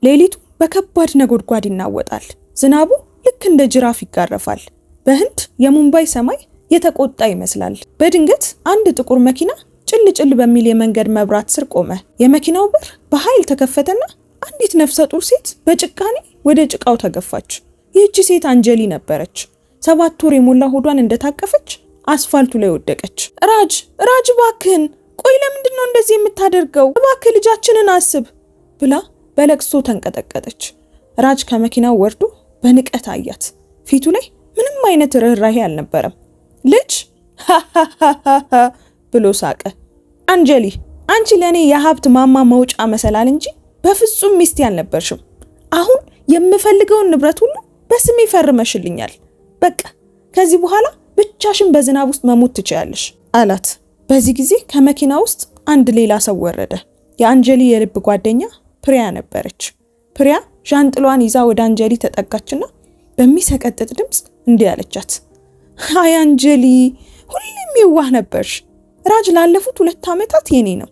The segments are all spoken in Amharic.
ሌሊቱ በከባድ ነጎድጓድ ይናወጣል። ዝናቡ ልክ እንደ ጅራፍ ይጋረፋል። በህንድ የሙምባይ ሰማይ የተቆጣ ይመስላል። በድንገት አንድ ጥቁር መኪና ጭልጭል በሚል የመንገድ መብራት ስር ቆመ። የመኪናው በር በኃይል ተከፈተና አንዲት ነፍሰ ጡር ሴት በጭካኔ ወደ ጭቃው ተገፋች። ይህች ሴት አንጀሊ ነበረች። 7 ወር የሞላ ሆዷን እንደታቀፈች አስፋልቱ ላይ ወደቀች። ራጅ እባክህን፣ ቆይ ለምንድን ነው እንደዚህ የምታደርገው? እባክህ ልጃችንን አስብ ብላ በለቅሶ ተንቀጠቀጠች። ራጅ ከመኪናው ወርዶ በንቀት አያት። ፊቱ ላይ ምንም አይነት ርህራሄ አልነበረም። ልጅ ብሎ ሳቀ። አንጀሊ፣ አንቺ ለኔ የሀብት ማማ መውጫ መሰላል እንጂ በፍጹም ሚስቴ አልነበርሽም። አሁን የምፈልገውን ንብረት ሁሉ በስሜ ፈርመሽልኛል። በቃ ከዚህ በኋላ ብቻሽን በዝናብ ውስጥ መሞት ትችያለሽ አላት። በዚህ ጊዜ ከመኪና ውስጥ አንድ ሌላ ሰው ወረደ። የአንጀሊ የልብ ጓደኛ ፕሪያ ነበረች። ፕሪያ ዣንጥሏን ይዛ ወደ አንጀሊ ተጠጋችና በሚሰቀጥጥ ድምፅ እንዲህ አለቻት። አይ አንጀሊ፣ ሁሌም የዋህ ነበርሽ። ራጅ ላለፉት 2 ዓመታት የኔ ነው።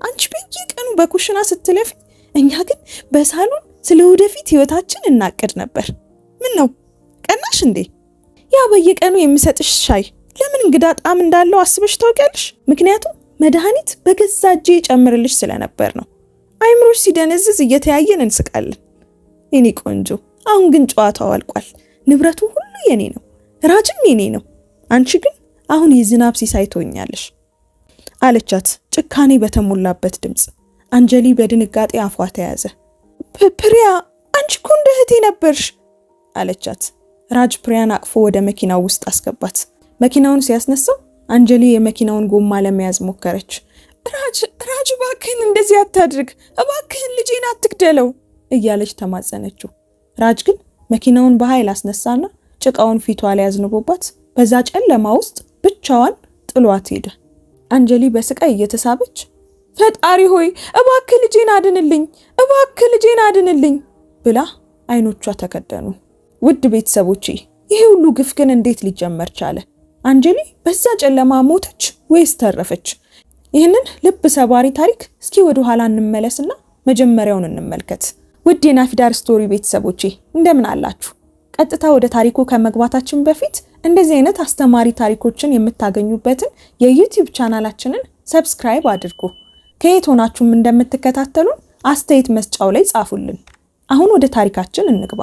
አንቺ በየቀኑ በኩሽና ስትለፊ፣ እኛ ግን በሳሎን ስለ ወደፊት ህይወታችን እናቅድ ነበር። ምን ነው ቀናሽ እንዴ? ያ በየቀኑ የምሰጥሽ ሻይ ለምን እንግዳ ጣዕም እንዳለው አስበሽ ታውቂያለሽ? ምክንያቱም መድኃኒት በገዛ እጄ ጨምርልሽ ስለነበር ነው። አይምሮሽ ሲደነዝዝ እየተያየን እንስቃለን። የኔ ቆንጆ፣ አሁን ግን ጨዋታው አልቋል። ንብረቱ ሁሉ የኔ ነው፣ ራጅም የኔ ነው። አንቺ ግን አሁን የዝናብ ሲሳይ ትሆኛለሽ አለቻት ጭካኔ በተሞላበት ድምፅ። አንጀሊ በድንጋጤ አፏ ተያዘ። ፕሪያ፣ አንቺ እኮ እንደ እህቴ ነበርሽ አለቻት። ራጅ ፕሪያን አቅፎ ወደ መኪናው ውስጥ አስገባት። መኪናውን ሲያስነሳው አንጀሊ የመኪናውን ጎማ ለመያዝ ሞከረች። ራጅ እባክህን እንደዚህ አታድርግ፣ እባክህን ልጄን አትግደለው እያለች ተማጸነችው። ራጅ ግን መኪናውን በኃይል አስነሳና ጭቃውን ፊቷ ላይ አዝንቦባት በዛ ጨለማ ውስጥ ብቻዋን ጥሏት ሄደ። አንጀሊ በስቃይ እየተሳበች ፈጣሪ ሆይ እባክህ ልጄን አድንልኝ፣ እባክህ ልጄን አድንልኝ ብላ አይኖቿ ተከደኑ። ውድ ቤተሰቦቼ፣ ይሄ ሁሉ ግፍ ግን እንዴት ሊጀመር ቻለ? አንጀሊ በዛ ጨለማ ሞተች ወይስ ተረፈች? ይህንን ልብ ሰባሪ ታሪክ እስኪ ወደ ኋላ እንመለስና መጀመሪያውን እንመልከት። ውድ የናፊዳር ስቶሪ ቤተሰቦቼ እንደምን አላችሁ? ቀጥታ ወደ ታሪኩ ከመግባታችን በፊት እንደዚህ አይነት አስተማሪ ታሪኮችን የምታገኙበትን የዩቲዩብ ቻናላችንን ሰብስክራይብ አድርጉ። ከየት ሆናችሁም እንደምትከታተሉን አስተያየት መስጫው ላይ ጻፉልን። አሁን ወደ ታሪካችን እንግባ።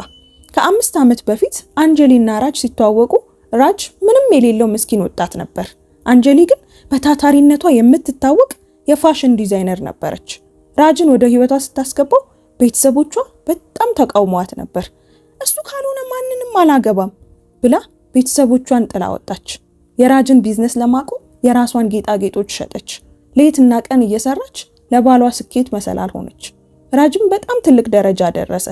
ከ5 ዓመት በፊት አንጀሊና ራጅ ሲተዋወቁ ራጅ ምንም የሌለው ምስኪን ወጣት ነበር። አንጀሊ ግን በታታሪነቷ የምትታወቅ የፋሽን ዲዛይነር ነበረች። ራጅን ወደ ህይወቷ ስታስገባው ቤተሰቦቿ በጣም ተቃውሟት ነበር። እሱ ካልሆነ ማንንም አላገባም ብላ ቤተሰቦቿን ጥላ ወጣች። የራጅን ቢዝነስ ለማቆም የራሷን ጌጣጌጦች ሸጠች። ሌትና ቀን እየሰራች ለባሏ ስኬት መሰላል ሆነች። ራጅም በጣም ትልቅ ደረጃ ደረሰ።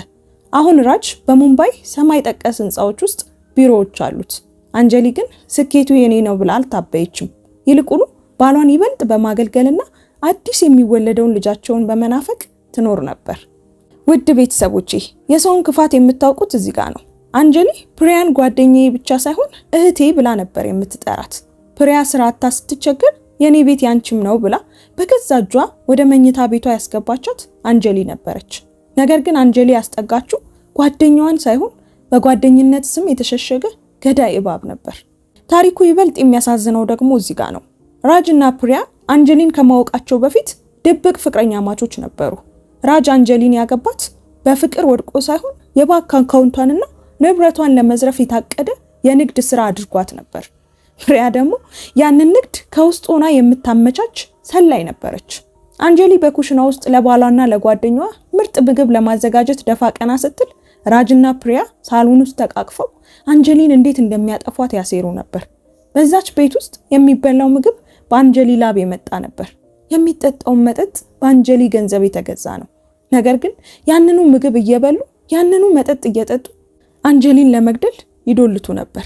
አሁን ራጅ በሙምባይ ሰማይ ጠቀስ ህንጻዎች ውስጥ ቢሮዎች አሉት። አንጀሊ ግን ስኬቱ የኔ ነው ብላ አልታበየችም። ይልቁኑ ባሏን ይበልጥ በማገልገልና አዲስ የሚወለደውን ልጃቸውን በመናፈቅ ትኖር ነበር። ውድ ቤተሰቦቼ፣ የሰውን ክፋት የምታውቁት እዚህ ጋር ነው። አንጀሊ ፕሪያን ጓደኛዬ ብቻ ሳይሆን እህቴ ብላ ነበር የምትጠራት። ፕሪያ ስራ አጥታ ስትቸገር የኔ ቤት ያንቺም ነው ብላ በገዛ እጇ ወደ መኝታ ቤቷ ያስገባቻት አንጀሊ ነበረች። ነገር ግን አንጀሊ ያስጠጋችው ጓደኛዋን ሳይሆን በጓደኝነት ስም የተሸሸገ ገዳይ እባብ ነበር። ታሪኩ ይበልጥ የሚያሳዝነው ደግሞ እዚህ ጋር ነው። ራጅ እና ፕሪያ አንጀሊን ከማወቃቸው በፊት ድብቅ ፍቅረኛ ማቾች ነበሩ። ራጅ አንጀሊን ያገባት በፍቅር ወድቆ ሳይሆን የባንክ አካውንቷንና ንብረቷን ለመዝረፍ የታቀደ የንግድ ስራ አድርጓት ነበር። ፕሪያ ደግሞ ያንን ንግድ ከውስጥ ሆና የምታመቻች ሰላይ ነበረች። አንጀሊ በኩሽና ውስጥ ለባሏና ለጓደኛዋ ምርጥ ምግብ ለማዘጋጀት ደፋ ቀና ስትል ራጅና ፕሪያ ሳሎን ውስጥ ተቃቅፈው አንጀሊን እንዴት እንደሚያጠፏት ያሴሩ ነበር። በዛች ቤት ውስጥ የሚበላው ምግብ በአንጀሊ ላብ የመጣ ነበር። የሚጠጣው መጠጥ በአንጀሊ ገንዘብ የተገዛ ነው። ነገር ግን ያንኑ ምግብ እየበሉ ያንኑ መጠጥ እየጠጡ አንጀሊን ለመግደል ይዶልቱ ነበር።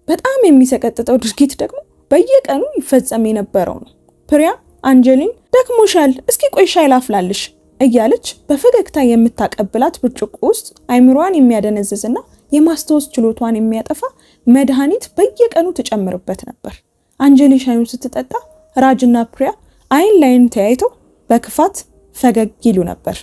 በጣም የሚሰቀጥጠው ድርጊት ደግሞ በየቀኑ ይፈጸም የነበረው ነው። ፕሪያ አንጀሊን ደክሞሻል፣ እስኪ ቆይ ሻይ ላፍላልሽ እያለች በፈገግታ የምታቀብላት ብርጭቆ ውስጥ አይምሯን የሚያደነዝዝና የማስተዋል ችሎቷን የሚያጠፋ መድኃኒት በየቀኑ ትጨምርበት ነበር። አንጀሊ ሻዩን ስትጠጣ ራጅና ፕሪያ አይን ላይን ተያይተው በክፋት ፈገግ ይሉ ነበር።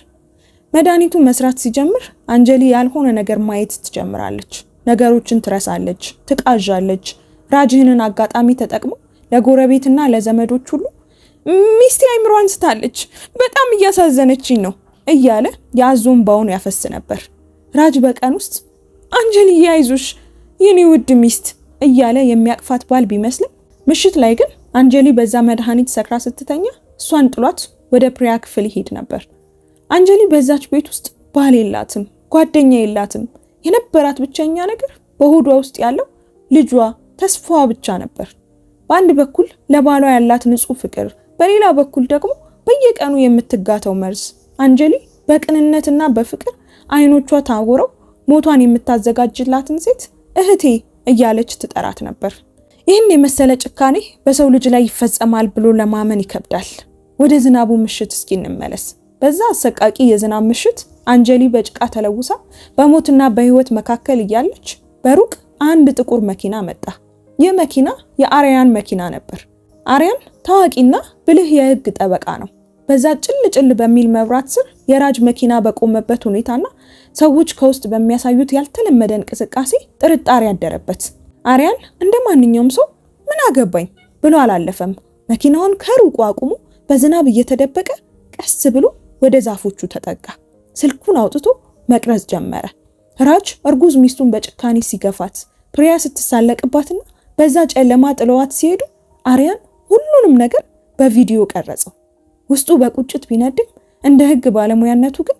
መድኃኒቱ መስራት ሲጀምር አንጀሊ ያልሆነ ነገር ማየት ትጀምራለች። ነገሮችን ትረሳለች፣ ትቃዣለች። ራጅ ይህንን አጋጣሚ ተጠቅሞ ለጎረቤትና ለዘመዶች ሁሉ ሚስቴ አይምሮዋን ስታለች፣ በጣም እያሳዘነችኝ ነው እያለ የአዞን ባውን ያፈስ ነበር። ራጅ በቀን ውስጥ አንጀሊ አይዞሽ የኔ ውድ ሚስት እያለ የሚያቅፋት ባል ቢመስልም ምሽት ላይ ግን አንጀሊ በዛ መድኃኒት ሰክራ ስትተኛ እሷን ጥሏት ወደ ፕሪያ ክፍል ይሄድ ነበር። አንጀሊ በዛች ቤት ውስጥ ባል የላትም፣ ጓደኛ የላትም። የነበራት ብቸኛ ነገር በሆዷ ውስጥ ያለው ልጇ ተስፋዋ ብቻ ነበር። በአንድ በኩል ለባሏ ያላት ንጹህ ፍቅር፣ በሌላ በኩል ደግሞ በየቀኑ የምትጋተው መርዝ። አንጀሊ በቅንነትና በፍቅር አይኖቿ ታውረው ሞቷን የምታዘጋጅላትን ሴት እህቴ እያለች ትጠራት ነበር። ይህን የመሰለ ጭካኔ በሰው ልጅ ላይ ይፈጸማል ብሎ ለማመን ይከብዳል። ወደ ዝናቡ ምሽት እስኪ እንመለስ። በዛ አሰቃቂ የዝናብ ምሽት አንጀሊ በጭቃ ተለውሳ በሞትና በህይወት መካከል እያለች በሩቅ አንድ ጥቁር መኪና መጣ። ይህ መኪና የአሪያን መኪና ነበር። አሪያን ታዋቂና ብልህ የህግ ጠበቃ ነው። በዛ ጭል በሚል መብራት ስር የራጅ መኪና በቆመበት ሁኔታና ሰዎች ከውስጥ በሚያሳዩት ያልተለመደ እንቅስቃሴ ጥርጣሬ ያደረበት። አሪያን እንደ ማንኛውም ሰው ምን አገባኝ ብሎ አላለፈም። መኪናውን ከሩቁ አቁሞ በዝናብ እየተደበቀ ቀስ ብሎ ወደ ዛፎቹ ተጠጋ። ስልኩን አውጥቶ መቅረጽ ጀመረ። ራጅ እርጉዝ ሚስቱን በጭካኔ ሲገፋት፣ ፕሪያ ስትሳለቅባትና በዛ ጨለማ ጥለዋት ሲሄዱ አሪያን ሁሉንም ነገር በቪዲዮ ቀረጸው። ውስጡ በቁጭት ቢነድም እንደ ህግ ባለሙያነቱ ግን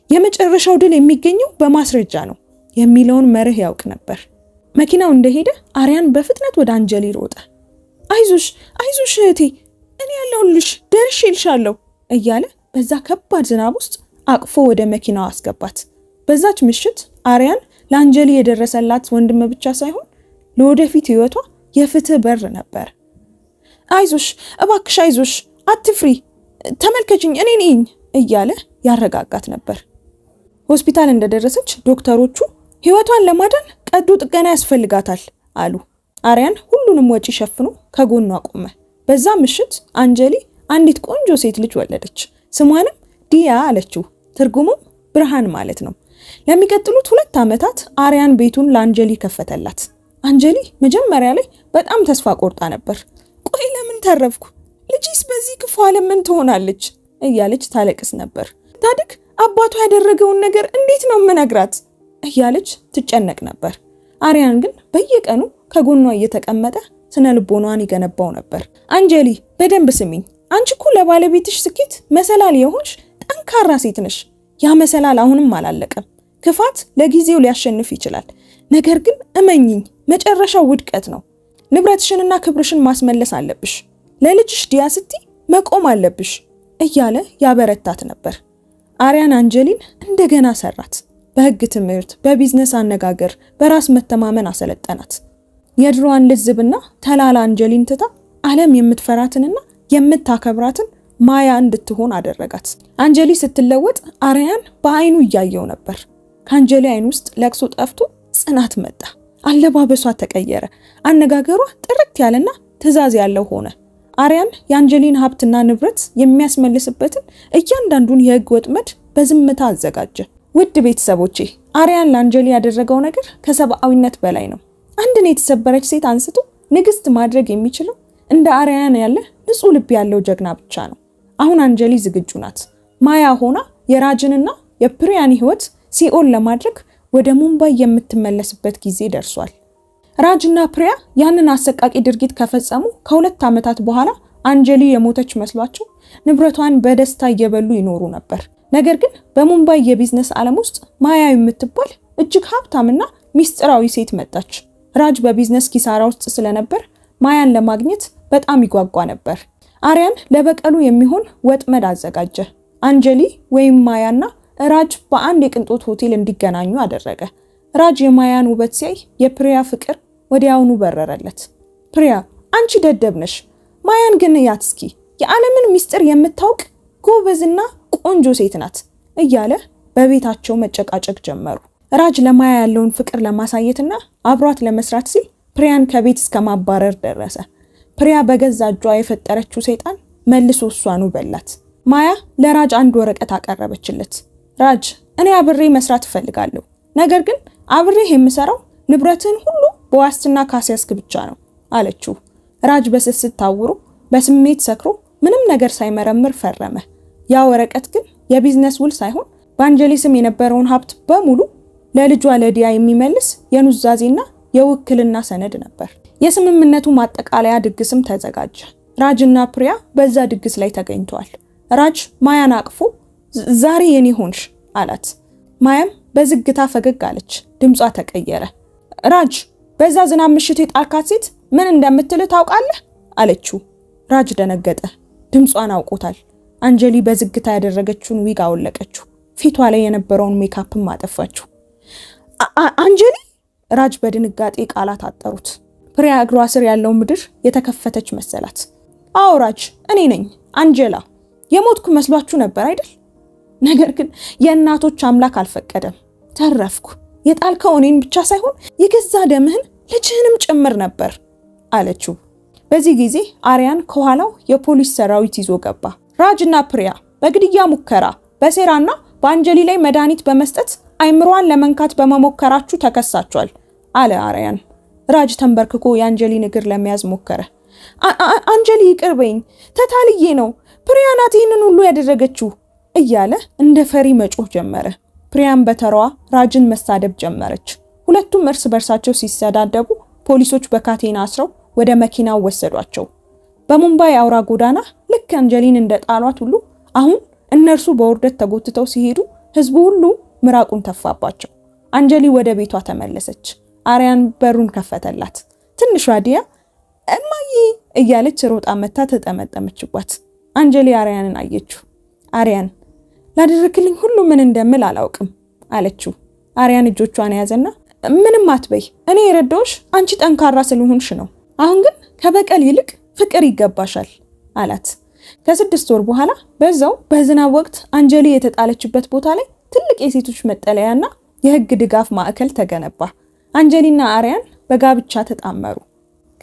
የመጨረሻው ድል የሚገኘው በማስረጃ ነው የሚለውን መርህ ያውቅ ነበር። መኪናው እንደሄደ አሪያን በፍጥነት ወደ አንጀሊ ሮጠ። አይዞሽ እህቴ እኔ ያለሁልሽ ደርሼልሻለሁ እያለ በዛ ከባድ ዝናብ ውስጥ አቅፎ ወደ መኪናው አስገባት። በዛች ምሽት አሪያን ለአንጀሊ የደረሰላት ወንድም ብቻ ሳይሆን ለወደፊት ህይወቷ የፍትህ በር ነበር። አይዞሽ እባክሽ አይዞሽ፣ አትፍሪ፣ ተመልከችኝ እኔ ነኝ እያለ ያረጋጋት ነበር። ሆስፒታል እንደደረሰች ዶክተሮቹ ህይወቷን ለማዳን ቀዶ ጥገና ያስፈልጋታል አሉ። አሪያን ሁሉንም ወጪ ሸፍኖ ከጎኗ ቆመ። በዛ ምሽት አንጀሊ አንዲት ቆንጆ ሴት ልጅ ወለደች። ስሟንም ዲያ አለችው። ትርጉሙም ብርሃን ማለት ነው። ለሚቀጥሉት 2 ዓመታት አሪያን ቤቱን ለአንጀሊ ከፈተላት። አንጀሊ መጀመሪያ ላይ በጣም ተስፋ ቆርጣ ነበር። ቆይ ለምን ተረፍኩ? ልጅስ በዚህ ክፉ ዓለም ምን ትሆናለች እያለች ታለቅስ ነበር። ታዲክ አባቷ ያደረገውን ነገር እንዴት ነው የምነግራት እያለች ትጨነቅ ነበር። አሪያን ግን በየቀኑ ከጎኗ እየተቀመጠ ስነ ልቦናዋን ይገነባው ነበር። አንጀሊ በደንብ ስሚኝ፣ አንቺ እኮ ለባለቤትሽ ስኬት መሰላል የሆንሽ ጠንካራ ሴት ነሽ። ያ መሰላል አሁንም አላለቀም። ክፋት ለጊዜው ሊያሸንፍ ይችላል፣ ነገር ግን እመኚኝ መጨረሻው ውድቀት ነው። ንብረትሽንና ክብርሽን ማስመለስ አለብሽ። ለልጅሽ ዲያ ስትይ መቆም አለብሽ እያለ ያበረታት ነበር። አሪያን አንጀሊን እንደገና ሰራት። በህግ ትምህርት፣ በቢዝነስ አነጋገር፣ በራስ መተማመን አሰለጠናት። የድሮዋን ልዝብና ተላላ አንጀሊን ትታ ዓለም የምትፈራትንና የምታከብራትን ማያ እንድትሆን አደረጋት። አንጀሊ ስትለወጥ አሪያን በአይኑ እያየው ነበር። ከአንጀሊ አይን ውስጥ ለቅሶ ጠፍቶ ጽናት መጣ። አለባበሷ ተቀየረ። አነጋገሯ ጥርት ያለና ትዕዛዝ ያለው ሆነ። አሪያን የአንጀሊን ሀብትና ንብረት የሚያስመልስበትን እያንዳንዱን የህግ ወጥመድ በዝምታ አዘጋጀ። ውድ ቤተሰቦቼ፣ አሪያን ለአንጀሊ ያደረገው ነገር ከሰብአዊነት በላይ ነው። አንድን የተሰበረች ሴት አንስቶ ንግስት ማድረግ የሚችለው እንደ አሪያን ያለ ንጹህ ልብ ያለው ጀግና ብቻ ነው። አሁን አንጀሊ ዝግጁ ናት። ማያ ሆና የራጅንና የፕሪያን ህይወት ሲኦል ለማድረግ ወደ ሙምባይ የምትመለስበት ጊዜ ደርሷል። ራጅና ፕሪያ ያንን አሰቃቂ ድርጊት ከፈጸሙ ከ2 ዓመታት በኋላ አንጀሊ የሞተች መስሏቸው ንብረቷን በደስታ እየበሉ ይኖሩ ነበር። ነገር ግን በሙምባይ የቢዝነስ ዓለም ውስጥ ማያ የምትባል እጅግ ሀብታምና ሚስጥራዊ ሴት መጣች። ራጅ በቢዝነስ ኪሳራ ውስጥ ስለነበር ማያን ለማግኘት በጣም ይጓጓ ነበር። አሪያን ለበቀሉ የሚሆን ወጥመድ አዘጋጀ። አንጀሊ ወይም ማያና ራጅ በአንድ የቅንጦት ሆቴል እንዲገናኙ አደረገ። ራጅ የማያን ውበት ሲያይ የፕሪያ ፍቅር ወዲያውኑ በረረለት። ፕሪያ አንቺ ደደብ ነሽ፣ ማያን ግን ያት እስኪ የዓለምን ሚስጥር የምታውቅ ጎበዝና ቆንጆ ሴት ናት እያለ በቤታቸው መጨቃጨቅ ጀመሩ። ራጅ ለማያ ያለውን ፍቅር ለማሳየትና አብሯት ለመስራት ሲል ፕሪያን ከቤት እስከ ማባረር ደረሰ። ፕሪያ በገዛ እጇ የፈጠረችው ሰይጣን መልሶ እሷኑ በላት። ማያ ለራጅ አንድ ወረቀት አቀረበችለት። ራጅ እኔ አብሬ መስራት እፈልጋለሁ፣ ነገር ግን አብሬህ የምሰራው ንብረትን ሁሉ በዋስትና ካስያዝክ ብቻ ነው አለችው። ራጅ በስስት ታውሮ በስሜት ሰክሮ ምንም ነገር ሳይመረምር ፈረመ። ያ ወረቀት ግን የቢዝነስ ውል ሳይሆን በአንጀሊ ስም የነበረውን ሀብት በሙሉ ለልጇ ለዲያ የሚመልስ የኑዛዜና የውክልና ሰነድ ነበር። የስምምነቱ ማጠቃለያ ድግስም ተዘጋጀ። ራጅና ፕሪያ በዛ ድግስ ላይ ተገኝተዋል። ራጅ ማያን አቅፎ ዛሬ የኔ ሆንሽ አላት። ማያም በዝግታ ፈገግ አለች። ድምጿ ተቀየረ። ራጅ በዛ ዝናብ ምሽት የጣልካት ሴት ምን እንደምትል ታውቃለህ አለችው። ራጅ ደነገጠ። ድምጿን አውቆታል። አንጀሊ በዝግታ ያደረገችውን ዊግ አወለቀችው። ፊቷ ላይ የነበረውን ሜካፕም አጠፋችው። አንጀሊ? ራጅ በድንጋጤ ቃላት አጠሩት። ፕሪያ እግሯ ስር ያለው ምድር የተከፈተች መሰላት። አዎ ራጅ እኔ ነኝ አንጀላ። የሞትኩ መስሏችሁ ነበር አይደል? ነገር ግን የእናቶች አምላክ አልፈቀደም። ተረፍኩ። የጣልከው እኔን ብቻ ሳይሆን የገዛ ደምህን ልጅህንም ጭምር ነበር አለችው። በዚህ ጊዜ አሪያን ከኋላው የፖሊስ ሰራዊት ይዞ ገባ። ራጅና ፕሪያ በግድያ ሙከራ፣ በሴራና በአንጀሊ ላይ መድኃኒት በመስጠት አይምሮዋን ለመንካት በመሞከራችሁ ተከሳችኋል አለ አሪያን። ራጅ ተንበርክኮ የአንጀሊን እግር ለመያዝ ሞከረ። አንጀሊ ይቅርበኝ፣ ተታልዬ ነው፣ ፕሪያ ናት ይህንን ሁሉ ያደረገችው እያለ እንደ ፈሪ መጮህ ጀመረ። ፕሪያም በተራዋ ራጅን መሳደብ ጀመረች። ሁለቱም እርስ በርሳቸው ሲሰዳደቡ ፖሊሶች በካቴና አስረው ወደ መኪናው ወሰዷቸው። በሙምባይ አውራ ጎዳና ልክ አንጀሊን እንደጣሏት ሁሉ አሁን እነርሱ በውርደት ተጎትተው ሲሄዱ ህዝቡ ሁሉ ምራቁን ተፋባቸው። አንጀሊ ወደ ቤቷ ተመለሰች። አሪያን በሩን ከፈተላት። ትንሿ ዲያ እማዬ እያለች ሮጣ መታ ተጠመጠመችባት። አንጀሊ አሪያንን አየችው። አሪያን ላደረክልኝ ሁሉ ምን እንደምል አላውቅም አለችው። አሪያን እጆቿን ያዘና ምንም አትበይ፣ እኔ የረዳሁሽ አንቺ ጠንካራ ስለሆንሽ ነው። አሁን ግን ከበቀል ይልቅ ፍቅር ይገባሻል አላት። ከ6 ወር በኋላ በዛው በዝናብ ወቅት አንጀሊ የተጣለችበት ቦታ ላይ ትልቅ የሴቶች መጠለያና የህግ ድጋፍ ማዕከል ተገነባ። አንጀሊና አሪያን በጋብቻ ተጣመሩ።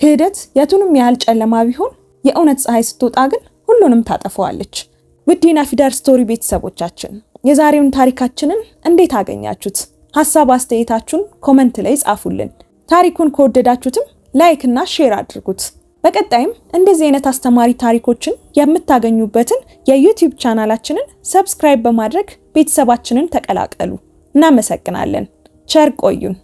ክህደት የቱንም ያህል ጨለማ ቢሆን የእውነት ፀሐይ ስትወጣ ግን ሁሉንም ታጠፋዋለች። ውድ የናፊዳር ስቶሪ ቤተሰቦቻችን የዛሬውን ታሪካችንን እንዴት አገኛችሁት? ሐሳብ አስተያየታችሁን ኮሜንት ላይ ጻፉልን። ታሪኩን ከወደዳችሁትም ላይክ እና ሼር አድርጉት። በቀጣይም እንደዚህ አይነት አስተማሪ ታሪኮችን የምታገኙበትን የዩቲዩብ ቻናላችንን ሰብስክራይብ በማድረግ ቤተሰባችንን ተቀላቀሉ። እናመሰግናለን። ቸር ቆዩን።